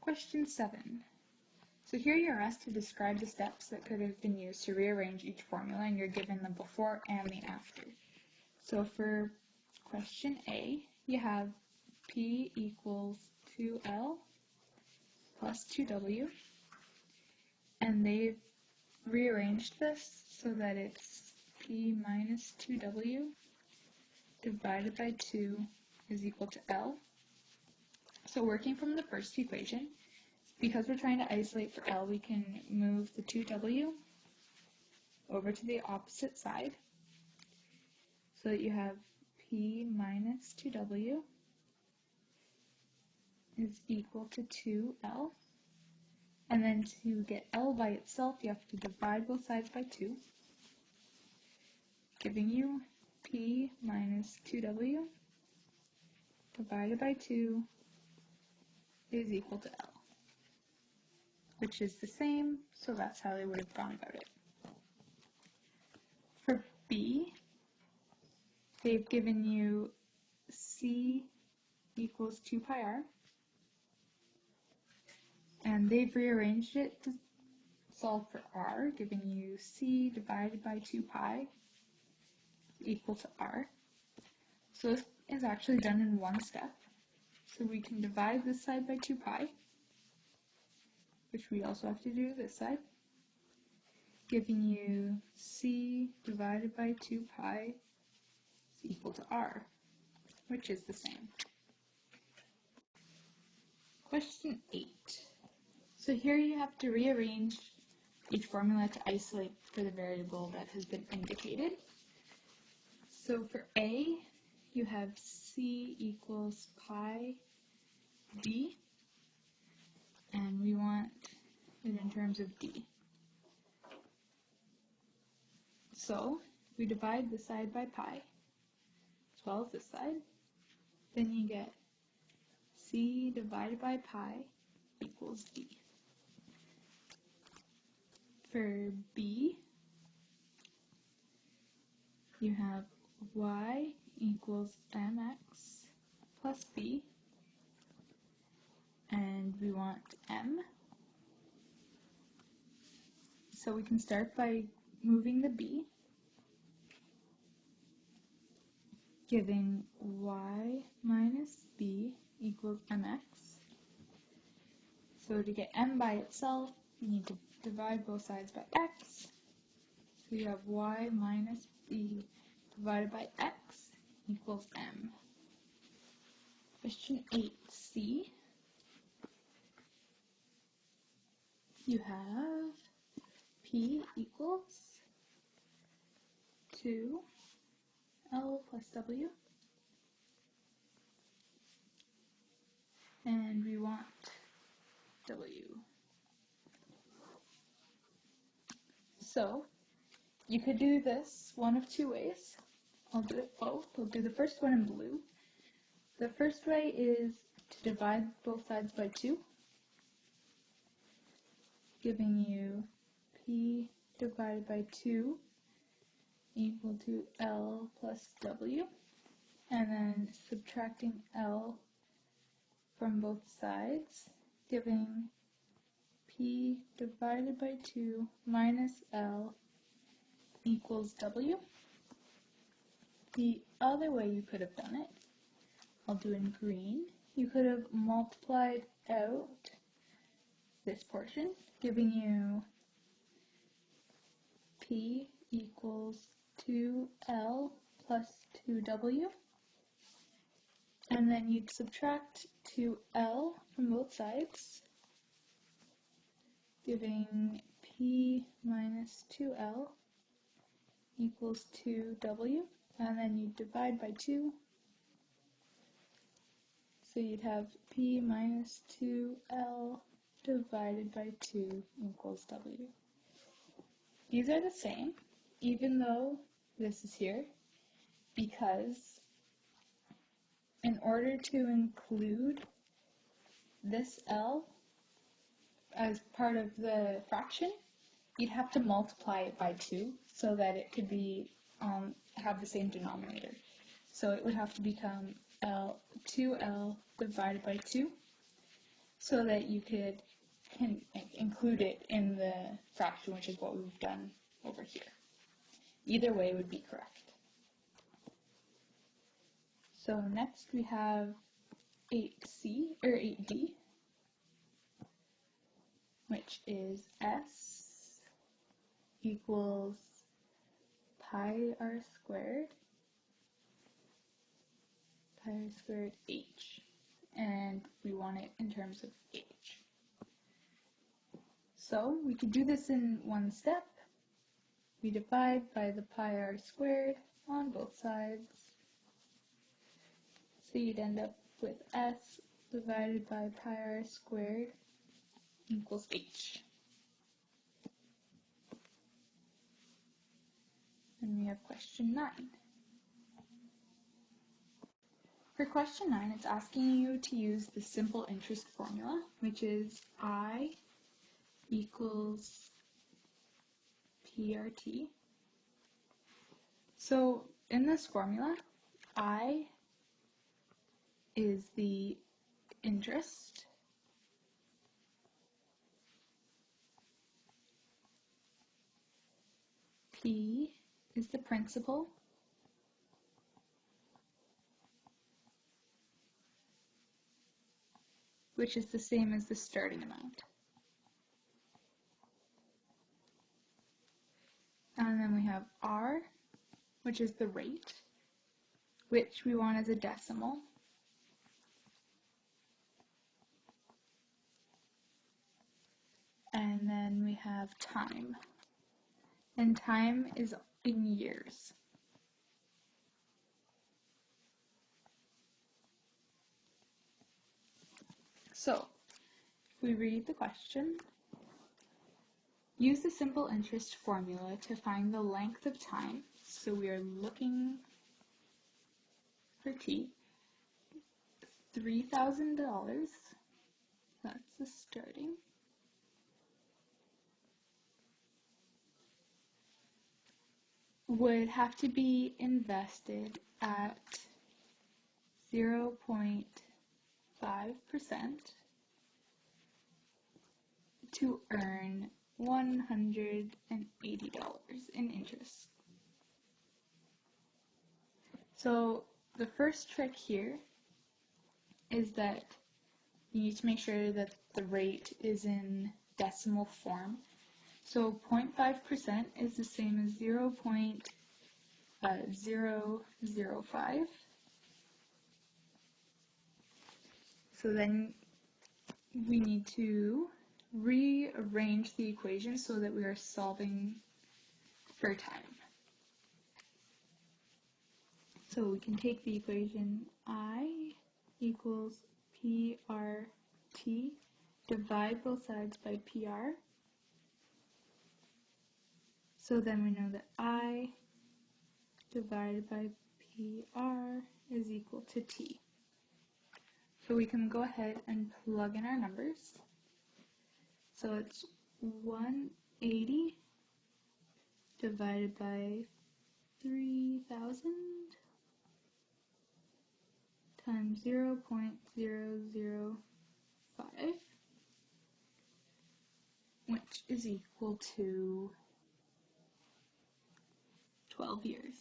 Question 7. So here you're asked to describe the steps that could have been used to rearrange each formula, and you're given the before and the after. So for question A, you have P equals 2L plus 2W, and they've rearranged this so that it's P minus 2W divided by 2 is equal to L. So working from the first equation, because we're trying to isolate for L, we can move the 2W over to the opposite side so that you have P minus 2W is equal to 2L. And then to get L by itself, you have to divide both sides by 2, giving you P minus 2W divided by 2 is equal to L, which is the same, so that's how they would have gone about it. For B, they've given you C equals 2 pi r, and they've rearranged it to solve for r, giving you C divided by 2 pi equal to r. So this is actually done in one step. So we can divide this side by 2 pi, which we also have to do this side, giving you C divided by 2 pi is equal to r, which is the same. Question 8. So here you have to rearrange each formula to isolate for the variable that has been indicated. So for A, you have C equals pi d, and we want it in terms of d. So we divide this side by pi, as well as this side. Then you get C divided by pi equals d. For B, you have y equals mx plus b, and we want m. So we can start by moving the b, giving y minus b equals mx. So to get m by itself, you need to divide both sides by x. So you have y minus b divided by x equals m. Question 8c. You have P equals 2L plus W, and we want W. So you could do this one of two ways. I'll do it both. I'll do the first one in blue. The first way is to divide both sides by 2, giving you P divided by 2 equal to L plus W, and then subtracting L from both sides, giving P divided by 2 minus L equals W. The other way you could have done it, I'll do in green, you could have multiplied out this portion, giving you P equals 2L plus 2W, and then you'd subtract 2L from both sides, giving P minus 2L equals 2W, and then you'd divide by 2, so you'd have P minus 2L divided by 2 equals W. These are the same, even though this is here, because in order to include this L as part of the fraction, you'd have to multiply it by 2 so that it could be have the same denominator. So it would have to become 2L divided by 2, so that you can include it in the fraction, which is what we've done over here. Either way would be correct. So next we have 8C, or 8D, which is S equals pi r squared h, and we want it in terms of h. So we could do this in one step. We divide by the pi r squared on both sides. So you'd end up with S divided by pi r squared equals h. And we have question 9. For question 9, it's asking you to use the simple interest formula, which is I equals PRT. So in this formula, I is the interest, P is the principal, which is the same as the starting amount. And then we have R, which is the rate, which we want as a decimal. And then we have time. And time is in years. So, we read the question. Use the simple interest formula to find the length of time. So we are looking for T. $3,000. That's the starting. Would have to be invested at 0.5% to earn $180 in interest. So the first trick here is that you need to make sure that the rate is in decimal form. So 0.5% is the same as 0.005. So then we need to rearrange the equation so that we are solving for time. So we can take the equation I equals PRT, divide both sides by PR. So then we know that I divided by PR is equal to T. So we can go ahead and plug in our numbers. So it's 180 divided by 3,000 times 0.005, which is equal to 12 years.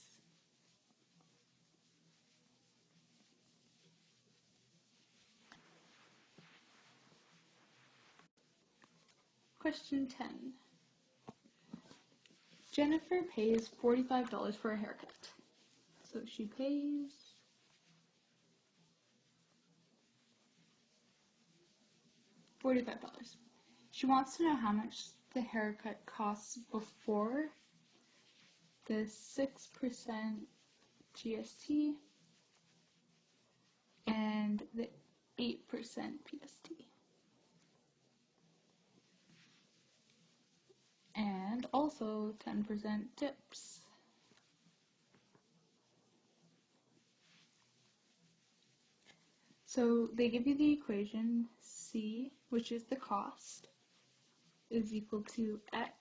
Question 10. Jennifer pays $45 for a haircut. So she pays $45. She wants to know how much the haircut costs before the 6% GST and the 8% PST. And also 10% tips. So they give you the equation C, which is the cost, is equal to X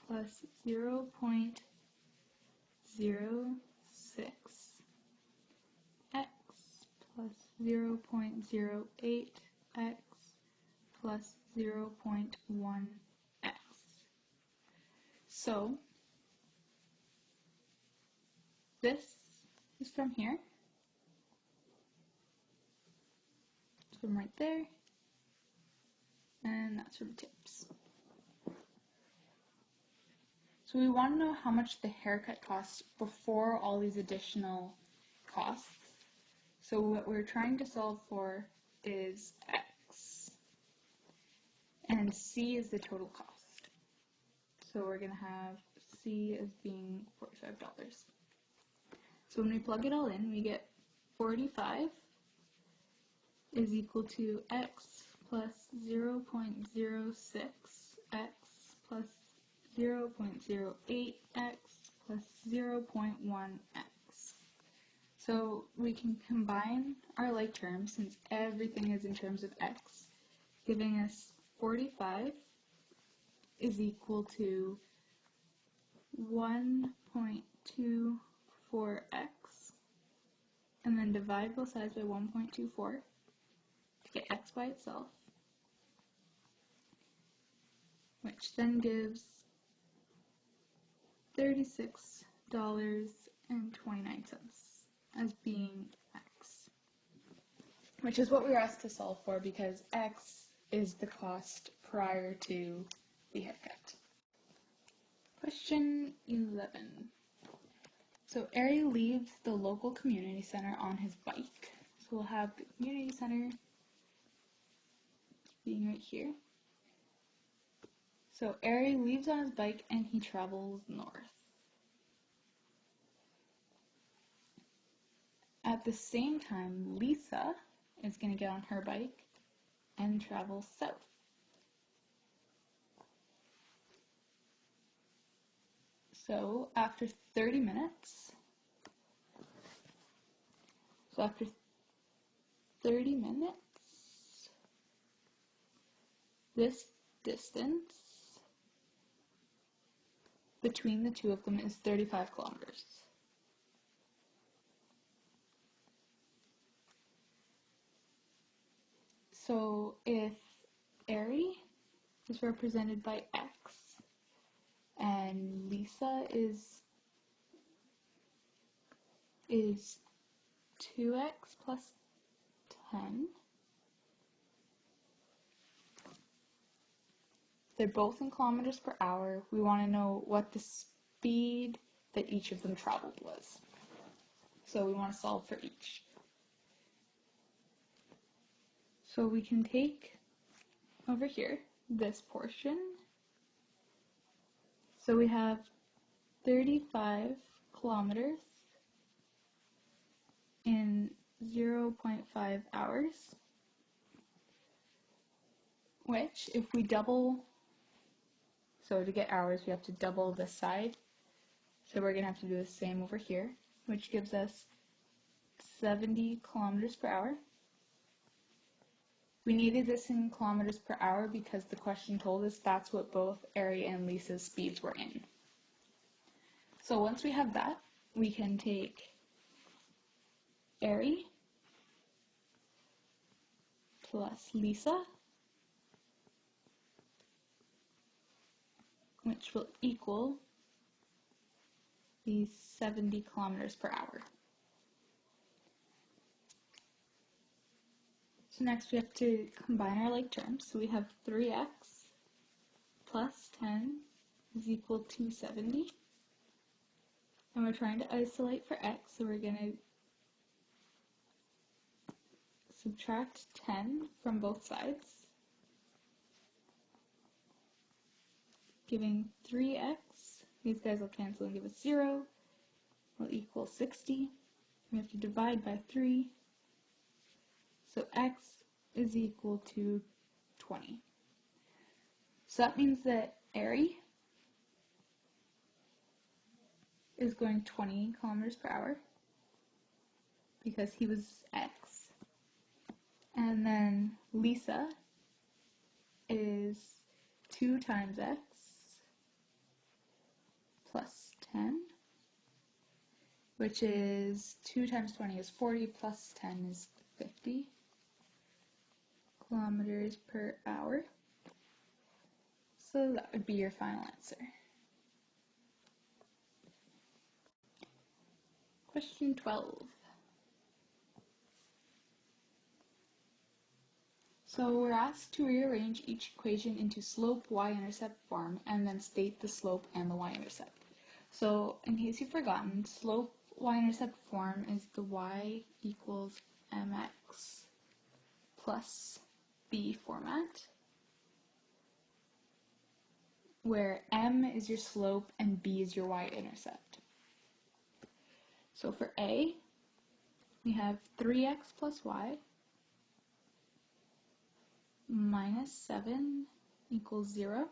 plus 0.06 X plus 0.08 X plus 0.1x. So this is from here, it's from right there, and that's from tips. So we want to know how much the haircut costs before all these additional costs. So what we're trying to solve for is x, and c is the total cost. So we're going to have c as being $45. So when we plug it all in, we get 45 is equal to x plus 0.06x plus 0.08x plus 0.1x. So we can combine our like terms since everything is in terms of x, giving us 45 is equal to 1.24x, and then divide both sides by 1.24 to get x by itself, which then gives $36.29 as being x, which is what we were asked to solve for because x is the cost prior to the haircut. Question 11. So Ari leaves the local community center on his bike. So we'll have the community center being right here. So Ari leaves on his bike and he travels north. At the same time, Lisa is going to get on her bike and travel south. So after 30 minutes, this distance between the two of them is 35 kilometers. So if Ari is represented by x and Lisa is 2x plus 10, they're both in kilometers per hour. We want to know what the speed that each of them traveled was. So we want to solve for each. So we can take over here this portion. So we have 35 kilometers in 0.5 hours, which if we double, so to get hours we have to double this side. So we're going to have to do the same over here, which gives us 70 kilometers per hour. We needed this in kilometers per hour because the question told us that's what both Ari and Lisa's speeds were in. So once we have that, we can take Ari plus Lisa, which will equal these 70 kilometers per hour. So next we have to combine our like terms. So we have 3x plus 10 is equal to 70. And we're trying to isolate for x, so we're going to subtract 10 from both sides, giving 3x. These guys will cancel and give us 0, will equal 60. We have to divide by 3. So x is equal to 20. So that means that Ari is going 20 kilometers per hour because he was x. And then Lisa is 2 times x plus 10, which is 2 times 20 is 40 plus 10 is 50 kilometers per hour. So that would be your final answer. Question 12. So we're asked to rearrange each equation into slope, y-intercept form and then state the slope and the y-intercept. So in case you've forgotten, slope y-intercept form is the y equals mx plus b format, where m is your slope and b is your y-intercept. So for A, we have 3x plus y minus 7 equals 0.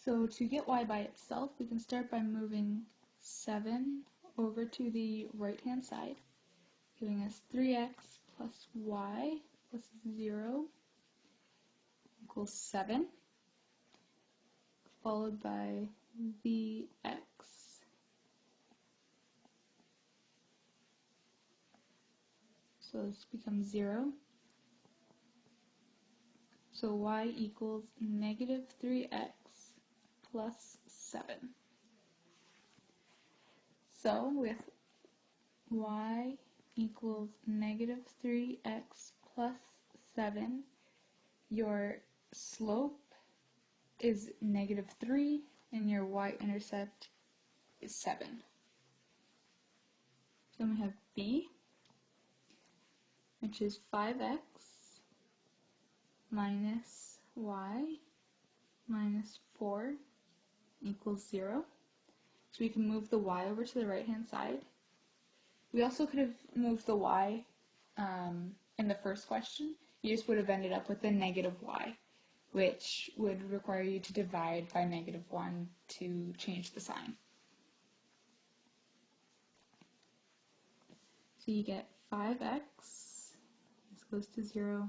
So to get y by itself, we can start by moving 7 over to the right-hand side, giving us 3x plus y plus 0 equals 7, followed by vx. So this becomes 0. So y equals negative 3x plus 7. So with y equals negative 3x plus 7, your slope is negative 3 and your y-intercept is 7. Then we have b, which is 5x minus y minus 4 equals 0. So we can move the y over to the right-hand side. We also could have moved the y in the first question. You just would have ended up with a negative y, which would require you to divide by negative 1 to change the sign. So you get 5x, this goes to 0,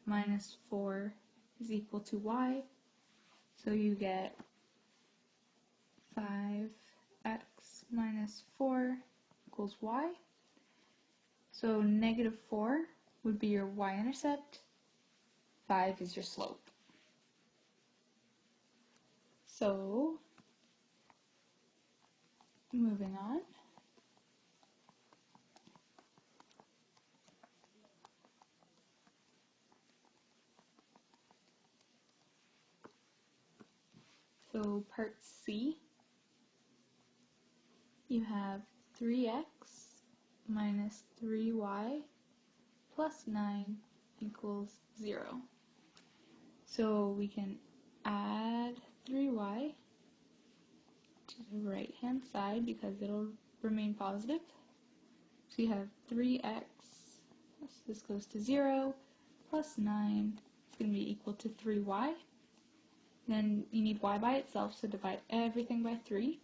minus 4 is equal to y. So you get 5x minus 4 equals y. So negative 4 would be your y-intercept, 5 is your slope. So, moving on. So part C, you have 3x minus 3y plus 9 equals 0. So we can add 3y to the right-hand side because it'll remain positive. So you have 3x, so this goes to 0, plus 9 is going to be equal to 3y. Then you need y by itself, so divide everything by 3,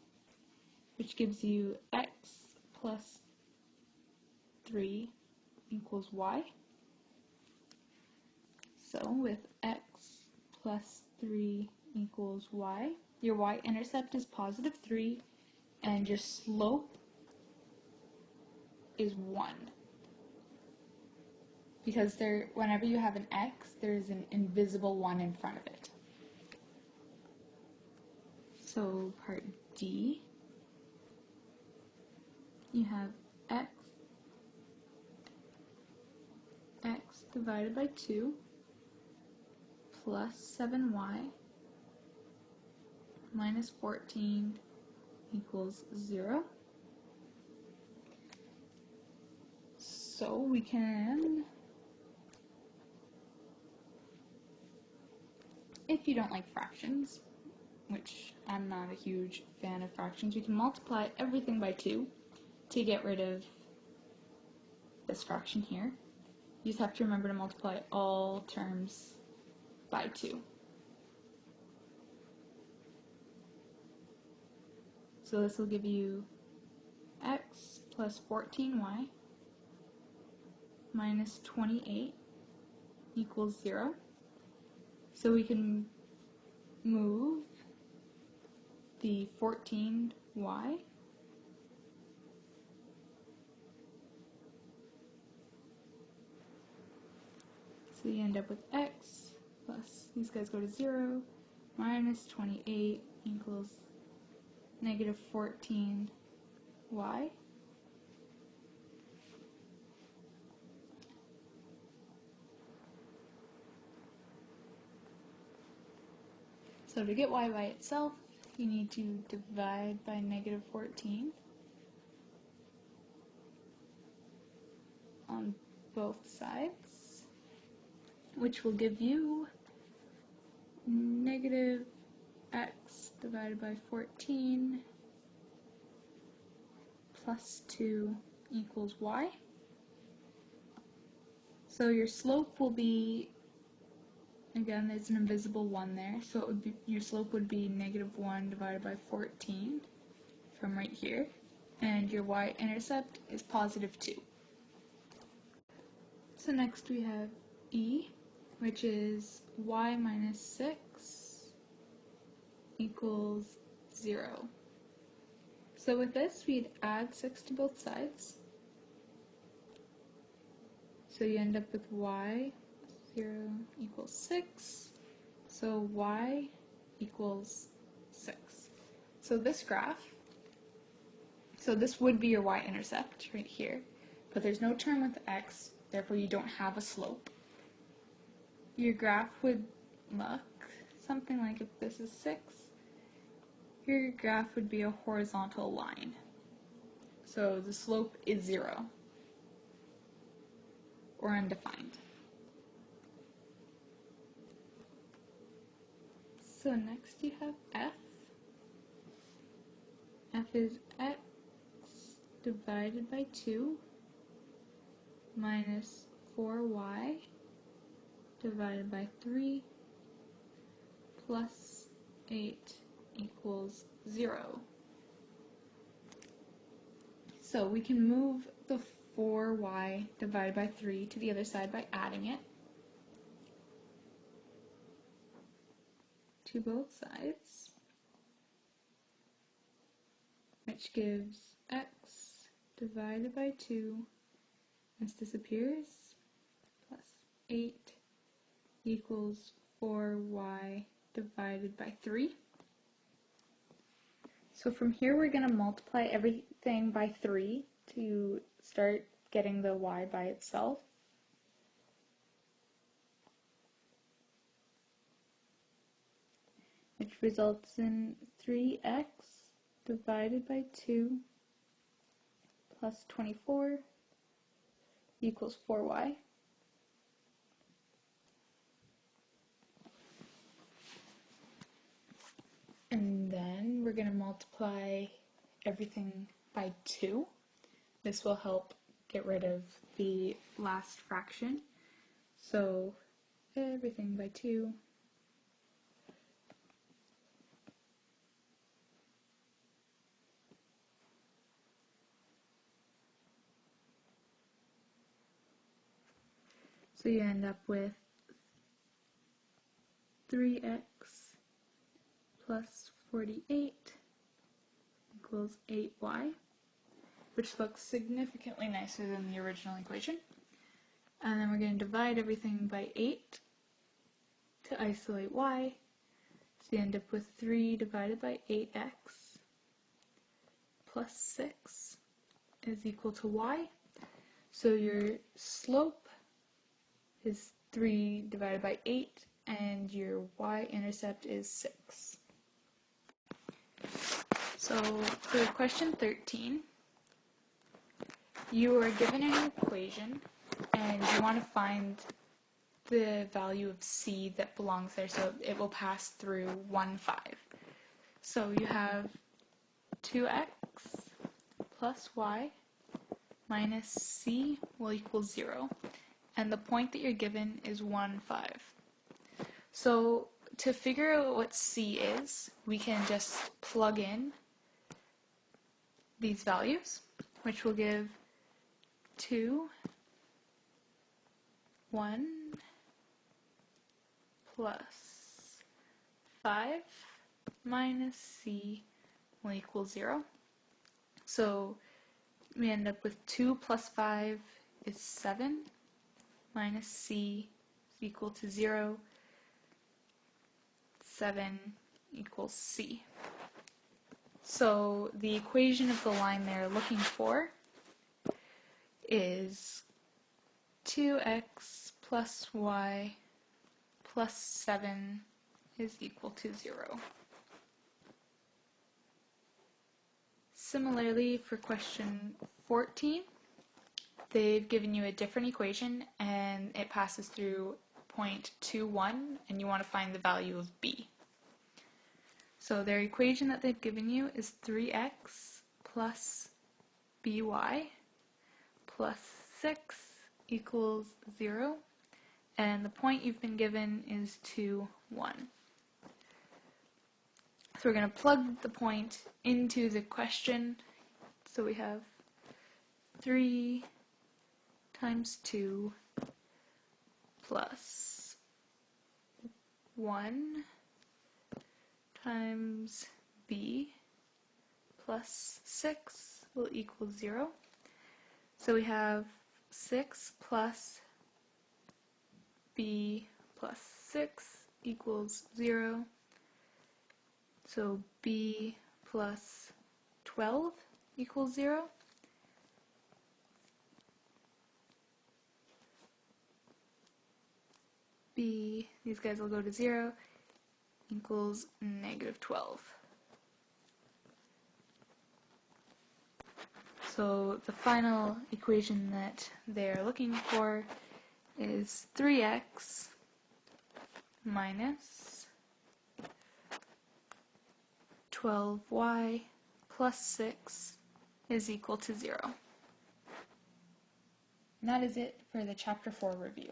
which gives you x plus 3 equals y. So with x plus 3 equals y, your y-intercept is positive 3, and your slope is 1. Because whenever you have an x, there's an invisible 1 in front of it. So part D, you have x divided by 2 plus 7y minus 14 equals 0. So we can, if you don't like fractions, which I'm not a huge fan of fractions, we can multiply everything by 2 to get rid of this fraction here. You just have to remember to multiply all terms by 2. So this will give you x plus 14y minus 28 equals 0. So we can move the 14y So you end up with x plus, these guys go to 0, minus 28 equals negative 14y. So to get y by itself, you need to divide by negative 14 on both sides, which will give you negative x divided by 14 plus 2 equals y. So your slope will be, again, there's an invisible 1 there, so it would be, your slope would be negative 1 divided by 14 from right here, and your y-intercept is positive 2. So next we have e, which is y minus 6 equals 0. So with this, we'd add 6 to both sides. So you end up with y 0 equals 6. So y equals 6. So this graph, so this would be your y-intercept right here, but there's no term with x, therefore you don't have a slope. Your graph would look something like, if this is 6, your graph would be a horizontal line. So the slope is 0 or undefined. So next you have f. F is x divided by 2 minus 4y divided by 3 plus 8 equals 0. So we can move the 4y divided by 3 to the other side by adding it to both sides, which gives x divided by 2, this disappears, plus 8 equals 4y divided by 3. So from here we're going to multiply everything by 3 to start getting the y by itself. Which results in 3x divided by 2 plus 24 equals 4y. And then we're going to multiply everything by 2. This will help get rid of the last fraction. So everything by 2. So you end up with 3x plus 48 equals 8y, which looks significantly nicer than the original equation. And then we're going to divide everything by 8 to isolate y. So you end up with 3 divided by 8x plus 6 is equal to y. So your slope is 3 divided by 8, and your y-intercept is 6. So for question 13, you are given an equation, and you want to find the value of c that belongs there, so it will pass through 1, 5. So you have 2x plus y minus c will equal 0, and the point that you're given is 1, 5. So to figure out what c is, we can just plug in these values, which will give 2, 1, plus 5 minus c will equal 0. So we end up with 2 plus 5 is 7, minus c is equal to 0, 7 equals c. So the equation of the line they're looking for is 2x plus y plus 7 is equal to 0. Similarly, for question 14, they've given you a different equation and it passes through point 2, 1, and you want to find the value of b. So their equation that they've given you is 3x plus by plus 6 equals 0, and the point you've been given is 2, 1. So we're going to plug the point into the question. So we have 3 times 2 plus 1 times b plus 6 will equal 0. So we have 6 plus b plus 6 equals 0. So b plus 12 equals 0. B, these guys will go to 0, equals negative 12. So the final equation that they're looking for is 3x minus 12y plus 6 is equal to 0. And that is it for the Chapter 4 review.